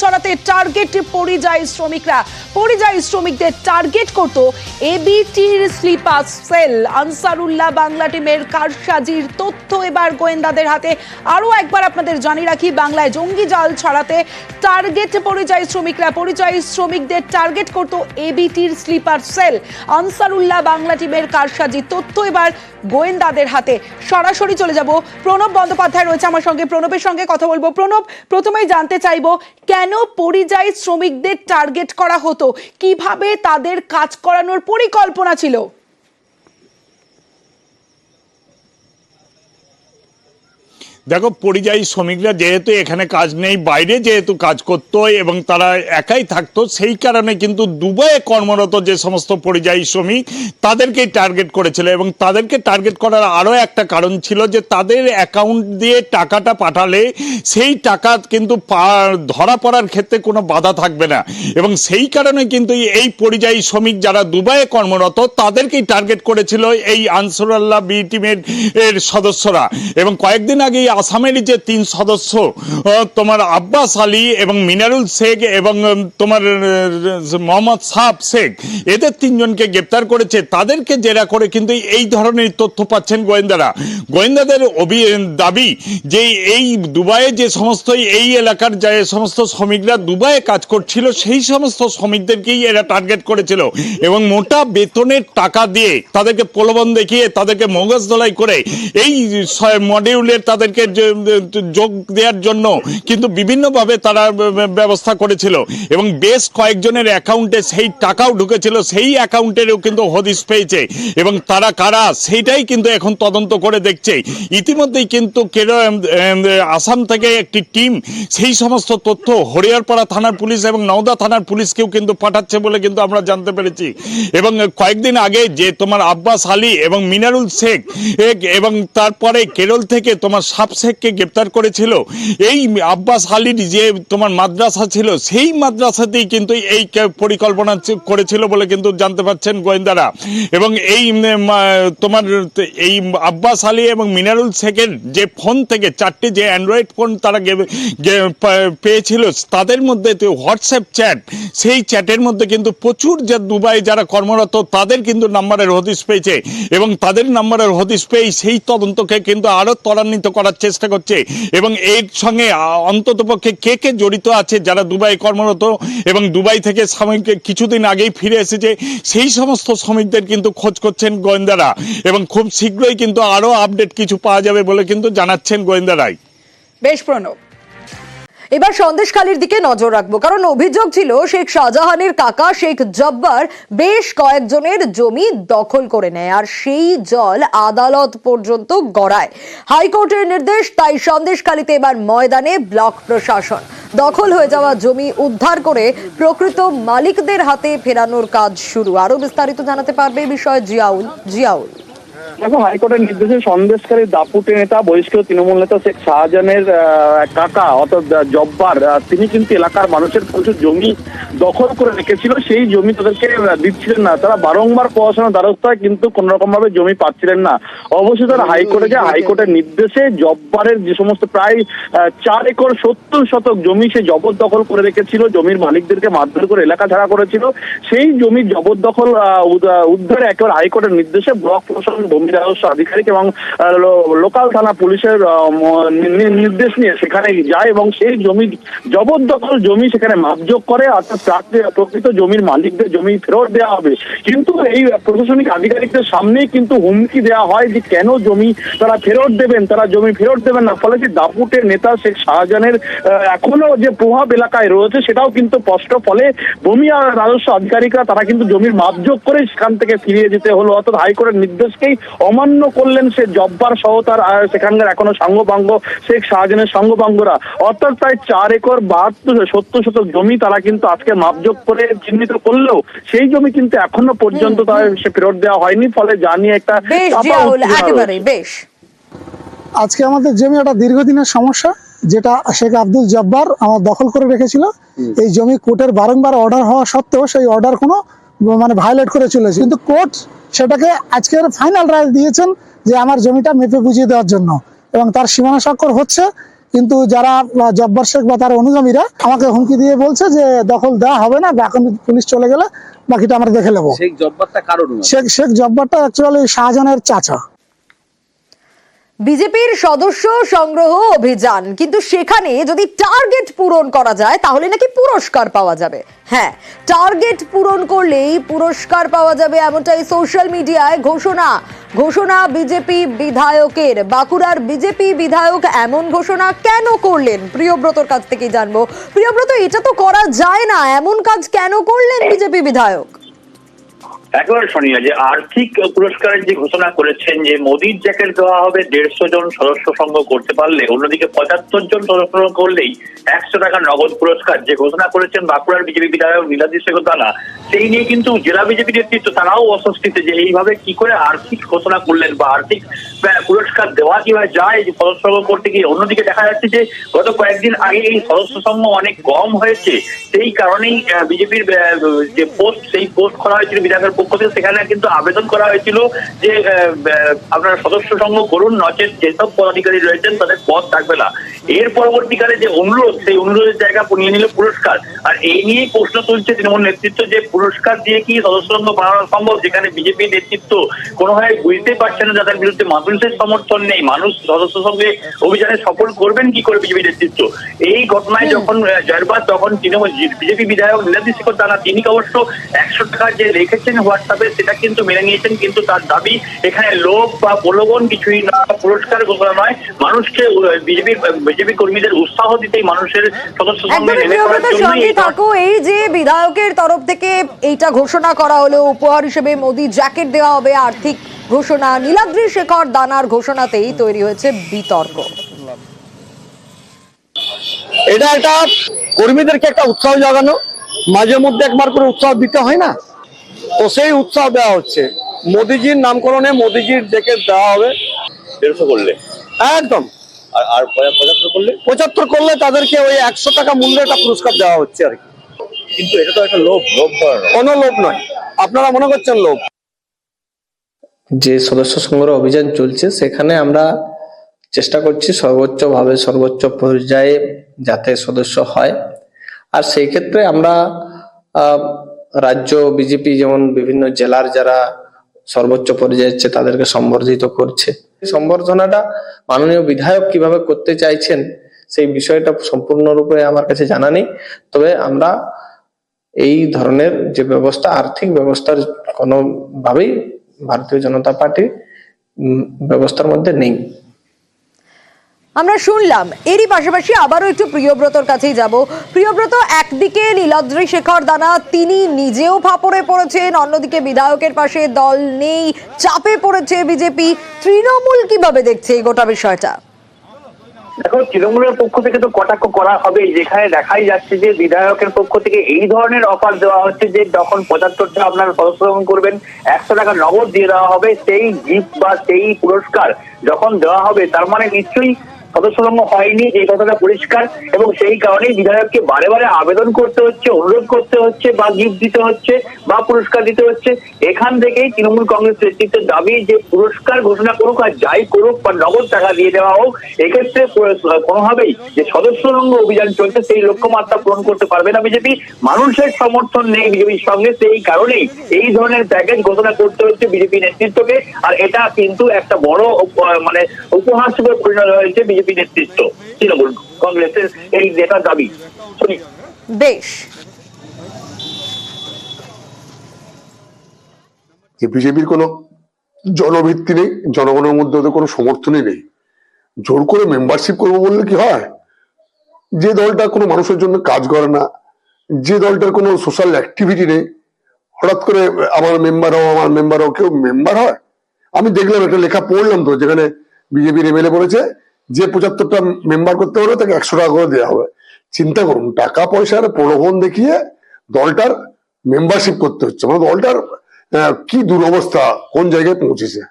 ছড়াতে টার্গেট পরিযায়ী শ্রমিকরা। পরিযায়ী শ্রমিকদের টার্গেট করত এবিটির স্লিপার সেল। আনসারুল্লাহ বাংলা টিমের কারসাজির তথ্য এবার গোয়েন্দাদের হাতে। আরও একবার আপনাদের জানিয়ে রাখি, বাংলায় জঙ্গি জাল ছড়াতে টার্গেট পরিযায়ী শ্রমিকরা। পরিযায়ী শ্রমিকদের টার্গেট করত এবিটির স্লিপার সেল। আনসারুল্লাহ বাংলা টিমের কারসাজির তথ্য এবার গোয়েন্দাদের হাতে। সরাসরি চলে যাব, প্রণব বন্দ্যোপাধ্যায় রয়েছে আমার সঙ্গে, প্রণবের সঙ্গে কথা বলবো। প্রণব, প্রথমেই জানতে চাইবো, কেন পরিযায়ী শ্রমিকদের টার্গেট করা হতো, কিভাবে তাদের কাজ করানোর পরিকল্পনা ছিল? দেখো, পরিযায়ী শ্রমিকরা যেহেতু এখানে কাজ নেই, বাইরে যেহেতু কাজ করতো এবং তারা একাই থাকতো, সেই কারণে কিন্তু দুবাইয়ে কর্মরত যে সমস্ত পরিযায়ী শ্রমিক তাদেরকেই টার্গেট করেছিল। এবং তাদেরকে টার্গেট করার আরও একটা কারণ ছিল যে তাদের অ্যাকাউন্ট দিয়ে টাকাটা পাঠালে সেই টাকা কিন্তু ধরা পড়ার ক্ষেত্রে কোনো বাধা থাকবে না। এবং সেই কারণে কিন্তু এই পরিযায়ী শ্রমিক যারা দুবাইয়ে কর্মরত তাদেরকেই টার্গেট করেছিল এই আনসারুল্লাহ বি টিমের সদস্যরা। এবং কয়েকদিন আগে আসামের যে 3 সদস্য, তোমার আব্বাস আলী এবং মিনারুল শেখ এবং তোমার মোহাম্মদ সাব শেখ, এদের 3 জনকে গ্রেপ্তার করেছে। তাদেরকে জেরা করে কিন্তু এই ধরনের তথ্য পাচ্ছেন গোয়েন্দারা। গোয়েন্দাদের দাবি যে এই দুবাইয়ে যে সমস্ত এই এলাকার যে সমস্ত শ্রমিকরা দুবাইয়ে কাজ করছিল সেই সমস্ত শ্রমিকদেরকেই এরা টার্গেট করেছিল এবং মোটা বেতনের টাকা দিয়ে তাদেরকে প্রলোভন দেখিয়ে তাদেরকে মগজ ধোলাই করে এই মডিউলের তাদেরকে যোগ দেওয়ার জন্য কিন্তু বিভিন্নভাবে তারা ব্যবস্থা করেছিল। এবং বেশ কয়েকজনের অ্যাকাউন্টে সেই টাকাও ঢুকেছিল, সেই অ্যাকাউন্টেরও কিন্তু হদিশ পেয়েছে। এবং তারা কারা সেইটাই কিন্তু এখন তদন্ত করে দেখছে। ইতিমধ্যেই কিন্তু আসাম থেকে একটি টিম সেই সমস্ত তথ্য হরিয়ারপাড়া থানার পুলিশ এবং নওদা থানার পুলিশকেও কিন্তু পাঠাচ্ছে বলে কিন্তু আমরা জানতে পেরেছি। এবং কয়েকদিন আগে যে তোমার আব্বাস আলী এবং মিনারুল শেখ এবং তারপরে কেরল থেকে তোমার সাব শেখকে গ্রেপ্তার করেছিল, এই আব্বাস আলীর যে তোমার মাদ্রাসা ছিল সেই মাদ্রাসাতেই কিন্তু এই পরিকল্পনা করেছিল বলে কিন্তু জানতে পারছেন গোয়েন্দারা। এবং এই তোমার এই আব্বাস আলী এবং মিনারুল শেখের যে ফোন থেকে 4টি যে অ্যান্ড্রয়েড ফোন তারা পেয়েছিল, তাদের মধ্যে হোয়াটসঅ্যাপ চ্যাট, সেই চ্যাটের মধ্যে কিন্তু প্রচুর যে দুবাই যারা কর্মরত তাদের কিন্তু নাম্বারের হদিশ পেয়েছে। এবং তাদের নাম্বারের হদিশ পেয়ে সেই তদন্তকে কিন্তু আরও ত্বরান্বিত করার চেষ্টা করছে। এবং এর সঙ্গে অন্ততপক্ষে কে কে জড়িত আছে যারা দুবাই কর্মরত এবং দুবাই থেকে কিছুদিন আগেই ফিরে এসেছে, সেই সমস্ত শ্রমিকদের কিন্তু খোঁজ করছেন গোয়েন্দারা। এবং খুব শীঘ্রই কিন্তু আরও আপডেট কিছু পাওয়া যাবে বলে কিন্তু জানাচ্ছেন গোয়েন্দারাই। বেশ প্রণব, এবার সন্দেশখালীর দিকে নজর রাখবো, কারণ অভিযোগ ছিল শেখ শাহজাহানের কাকা শেখ জব্বার বেশ কয়েকজনের জমি দখল করে নেয়, আর সেই জল আদালত পর্যন্ত গড়ায়। হাইকোর্টের নির্দেশ, তাই সন্দেশখালীতে এবার ময়দানে ব্লক প্রশাসন। দখল হয়ে যাওয়া জমি উদ্ধার করে প্রকৃত মালিকদের হাতে ফেরানোর কাজ শুরু। আরো বিস্তারিত জানাতে পারবে এই বিষয়ে জিয়াউল। দেখো, হাইকোর্টের নির্দেশে সন্দেশকারী দাপুটে নেতা বহিষ্কৃত তৃণমূল নেতা শেখ শাহজাহানের কাকা অর্থাৎ জব্বার, তিনি কিন্তু এলাকার মানুষের প্রচুর জমি দখল করে রেখেছিল। সেই জমি তাদেরকে দিচ্ছিলেন না, তারা বারংবার প্রশাসনের দ্বারস্থ হয় কিন্তু কোন রকম ভাবে জমি পাচ্ছিলেন না। অবশ্যই তারা হাইকোর্টে যায়। হাইকোর্টের নির্দেশে জব্বারের যে সমস্ত প্রায় 4 একর 70 শতক জমি সে জবরদখল করে রেখেছিল, জমির মালিকদেরকে মারধর করে এলাকা ছাড়া করেছিল, সেই জমি জবরদখল উদ্ধারে একেবারে হাইকোর্টের নির্দেশে ব্লক প্রশাসন, ভূমি রাজস্ব আধিকারিক এবং লোকাল থানা পুলিশের নির্দেশ নিয়ে সেখানে যায় এবং সেই জমি জবরদখল জমি সেখানে মাপযোগ করে, অর্থাৎ প্রকৃত জমির মালিকদের জমি ফেরত দেওয়া হবে। কিন্তু এই প্রশাসনিক আধিকারিকদের সামনেই কিন্তু হুমকি দেওয়া হয় যে কেন জমি তারা ফেরত দেবেন, তারা জমি ফেরত দেবেন না। ফলে যে দাপুটের নেতা শেখ শাহজাহানের এখনো যে প্রভাব এলাকায় রয়েছে সেটাও কিন্তু স্পষ্ট। ফলে ভূমি আর রাজস্ব আধিকারিকরা তারা কিন্তু জমির মাপযোগ করে সেখান থেকে ফিরিয়ে যেতে হলো, অর্থাৎ হাইকোর্টের নির্দেশকেই অমান্য করলেন সে জব্বার সহ তার সেখানকার এখনো সাঙ্গপাঙ্গ শেখ শাহজাহানের সাঙ্গপাঙ্গরা। অর্থাৎ প্রায় 4 একর 70 শতক জমি তারা কিন্তু আজকে মাপযোগ করে চিহ্নিত করলেও সেই জমি কিন্তু এখনো পর্যন্ত তার সে ফেরত দেওয়া হয়নি। ফলে জানিয়ে একটা বেশ আজকে আমাদের জমি একটা দীর্ঘদিনের সমস্যা, যেটা শেখ আব্দুল জব্বার আমার দখল করে রেখেছিল। এই জমি কোর্টের বারংবার অর্ডার হওয়া সত্ত্বেও সেই অর্ডার কোনো ভায়োলেট করে চলেছে, কিন্তু কোর্ট সেটাকে আজকের ফাইনাল রায় দিয়েছেন যে আমার জমিটা মেপে বুঝিয়ে দেওয়ার জন্য, এবং তার সীমানা স্বাক্ষর হচ্ছে। কিন্তু যারা জব্বার শেখ বা তার অনুগামীরা আমাকে হুমকি দিয়ে বলছে যে দখল দেওয়া হবে না, এখন পুলিশ চলে গেলে বাকিটা আমরা দেখে নেবো। শেখ জব্বারটা কারণ শেখ জব্বারটা অ্যাকচুয়ালি শাহজাহানের চাচা। বিজেপির সদস্য সংগ্রহ অভিযান, কিন্তু সেখানে যদি টার্গেট পূরণ করা যায় তাহলে নাকি পুরস্কার পাওয়া যাবে। হ্যাঁ, টার্গেট পূরণ করলেই পুরস্কার পাওয়া যাবে, এমনটাই সোশ্যাল মিডিয়ায় ঘোষণা বিজেপি বিধায়কের। বাঁকুড়ার বিজেপি বিধায়ক এমন ঘোষণা কেন করলেন প্রিয়ব্রতর কাছ থেকে জানবো। প্রিয়ব্রত, এটা তো করা যায় না, এমন কাজ কেন করলেন বিজেপি বিধায়ক? একেবারে শুনিয়া যে আর্থিক পুরস্কারের যে ঘোষণা করেছেন যে মোদির জ্যাকেট দেওয়া হবে 150 জন সদস্য সংঘ করতে পারলে, অন্যদিকে 75 জন সদস্য সংঘ করলেই 100 টাকা নগদ পুরস্কার যে ঘোষণা করেছেন বাঁকুড়ার বিজেপি বিধায়ক নীলাদ্রি শেখর দানা, সেই নিয়ে কিন্তু জেলা বিজেপি নেতৃত্ব তারাও অস্বস্তিতে যে এইভাবে কি করে আর্থিক ঘোষণা করলেন বা আর্থিক পুরস্কার দেওয়া কিভাবে যায় যে সদস্য সংঘ করতে গিয়ে। অন্যদিকে দেখা যাচ্ছে যে গত কয়েকদিন আগে এই সদস্য সংঘ অনেক কম হয়েছে, সেই কারণেই বিজেপির যে পোস্ট, সেই পোস্ট করা হয়েছিল বিধায়কের পক্ষ থেকে, সেখানে কিন্তু আবেদন করা হয়েছিল যে আপনারা সদস্য সংঘ করুন, নচেত যেসব পদাধিকারী রয়েছেন তাদের পদ থাকবে না। এর পরবর্তীকালে যে অনুরোধ, সেই অনুরোধের জায়গা নিয়ে নিল পুরস্কার। আর এই নিয়েই প্রশ্ন তুলছে তৃণমূল নেতৃত্ব যে পুরস্কার দিয়ে কি সদস্য সংঘ বানানো সম্ভব, যেখানে বিজেপি নেতৃত্ব কোনোভাবে বুঝতেই পারছে না যাদের বিরুদ্ধে মানুষের সমর্থন নেই, মানুষ সদস্য সঙ্গে অভিযানে সফল করবেন কি করে বিজেপি নেতৃত্ব। এই ঘটনায় যখন জয়বাদ, তখন তৃণমূল বিজেপি বিধায়ক নীলাদ্রি শেখর দানা তিনি অবশ্য 100 টাকা যে রেখেছেন হোয়াটসঅ্যাপে সেটা কিন্তু মেনে নিয়েছেন, কিন্তু তার দাবি এখানে লোভ বা প্রলোভন কিছুই না, পুরস্কার ঘোষণা নয়, মানুষকে বিজেপি কর্মীদের উৎসাহ দিতেই মানুষের সদস্য সঙ্গে নেমে পড়ার জন্যই থাকো। এই যে বিধায়কের তরফ থেকে এইটা ঘোষণা করা হলো, উপহার হিসেবে মোদি জ্যাকেট দেওয়া হবে, আর্থিক ঘোষণা, নীলাদ্রি শেখর দানার ঘোষণাতেই তৈরি হয়েছে বিতর্ক। এটা একটা কর্মীদেরকে একটা উৎসাহ জাগানো, মাঝে মধ্যে একবার করে উৎসাহ দিতে হয় না, তো সেই উৎসাহ দেওয়া হচ্ছে। মোদিজির নামকরণে মোদিজির ডেকে দেওয়া হবে 150 করলে একদম, আর 75 করলে 75 করলে তাদেরকে ওই 100 টাকা মূল্যের একটা পুরস্কার দেওয়া হচ্ছে আর কি। কিন্তু এটা তো একটা লোভ করানো। কোনো লোভ নয়, আপনারা মনে করছেন লোভ। যে সদস্য সংগ্রহ অভিযান চলছে সেখানে আমরা চেষ্টা করছি সর্বোচ্চভাবে সর্বোচ্চ পর্যায়ে যাতে সদস্য হয়। আর সেই ক্ষেত্রে আমরা রাজ্য বিজেপি যেমন বিভিন্ন জেলার যারা সর্বোচ্চ পর্যায়ে আছে তাদেরকে সম্বর্ধিত করছে। সম্বর্ধনাটা মাননীয় বিধায়ক কিভাবে করতে চাইছেন সেই বিষয়টা সম্পূর্ণরূপে আমার কাছে জানা নেই, তবে আমরা এই ধরনের যে ব্যবস্থা, আর্থিক ব্যবস্থার কোনোভাবেই ভারতীয় জনতা পার্টির ব্যবস্থার মধ্যে নেই। আমরা শুনলাম। এরই পাশাপাশি আবারও একটু প্রিয়ব্রতর কাছেই যাব। প্রিয়ব্রত, একদিকে নীলাদ্রি শেখর দানা তিনি নিজেও ফাপড়ে পড়েছেন, অন্যদিকে বিধায়কের পাশে দল নেই, চাপে পড়েছে বিজেপি। তৃণমূল কিভাবে দেখছে এই গোটা বিষয়টা? দেখো, তৃণমূলের পক্ষ থেকে তো কটাক্ষ করা হবে, যেখানে দেখাই যাচ্ছে যে বিধায়কের পক্ষ থেকে এই ধরনের অফার দেওয়া হচ্ছে যে যখন 75টা আপনারা সদস্য করবেন 100 টাকা নগদ দিয়ে দেওয়া হবে, সেই গিফট বা সেই পুরস্কার যখন দেওয়া হবে তার মানে নিশ্চয়ই সদস্য সংঘ হয়নি, এই কথাটা পরিষ্কার। এবং সেই কারণেই বিধায়ককে বারে বারে আবেদন করতে হচ্ছে, অনুরোধ করতে হচ্ছে, বা গিফট দিতে হচ্ছে বা পুরস্কার দিতে হচ্ছে। এখান থেকেই তৃণমূল কংগ্রেস নেতৃত্বের দাবি যে পুরস্কার ঘোষণা করুক আর যাই করুক বা নগদ টাকা দিয়ে দেওয়া হোক, এক্ষেত্রে কোনোভাবেই যে সদস্য সংঘ অভিযান চলছে সেই লক্ষ্যমাত্রা পূরণ করতে পারবে না বিজেপি। মানুষের সমর্থন নেই বিজেপির সঙ্গে, সেই কারণেই এই ধরনের প্যাকেজ ঘোষণা করতে হচ্ছে বিজেপি নেতৃত্বকে। আর এটা কিন্তু একটা বড় মানে উপহাস হিসেবে পরিণত হয়েছে বিজেপি নেতৃত্ব, তৃণমূল কংগ্রেসের এই নেতার দাবি। শুনি। বেশ, যে বিজেপির কোনো জনভিত্তি নেই, জনগণের মধ্যে ওদের কোনো সমর্থনই নেই। জোর করে মেম্বারশিপ করবো বললে কি হয়? যে দলটা কোনো মানুষের জন্য কাজ করে না, যে দলটার কোনো সোশ্যাল অ্যাক্টিভিটি নেই, হঠাৎ করে আমার মেম্বার হও কেউ মেম্বার হয়? আমি দেখলাম একটা লেখা পড়লাম তো, যেখানে বিজেপির এমএলএ বলেছে যে 75টা মেম্বার করতে হলে তাকে 100 টাকা করে দেওয়া হবে। চিন্তা করুন, টাকা পয়সার প্রলোভন দেখিয়ে দলটার মেম্বারশিপ করতে হচ্ছে, মানে দলটার কি দুরবস্থা, কোন জায়গায় পৌঁছেছে।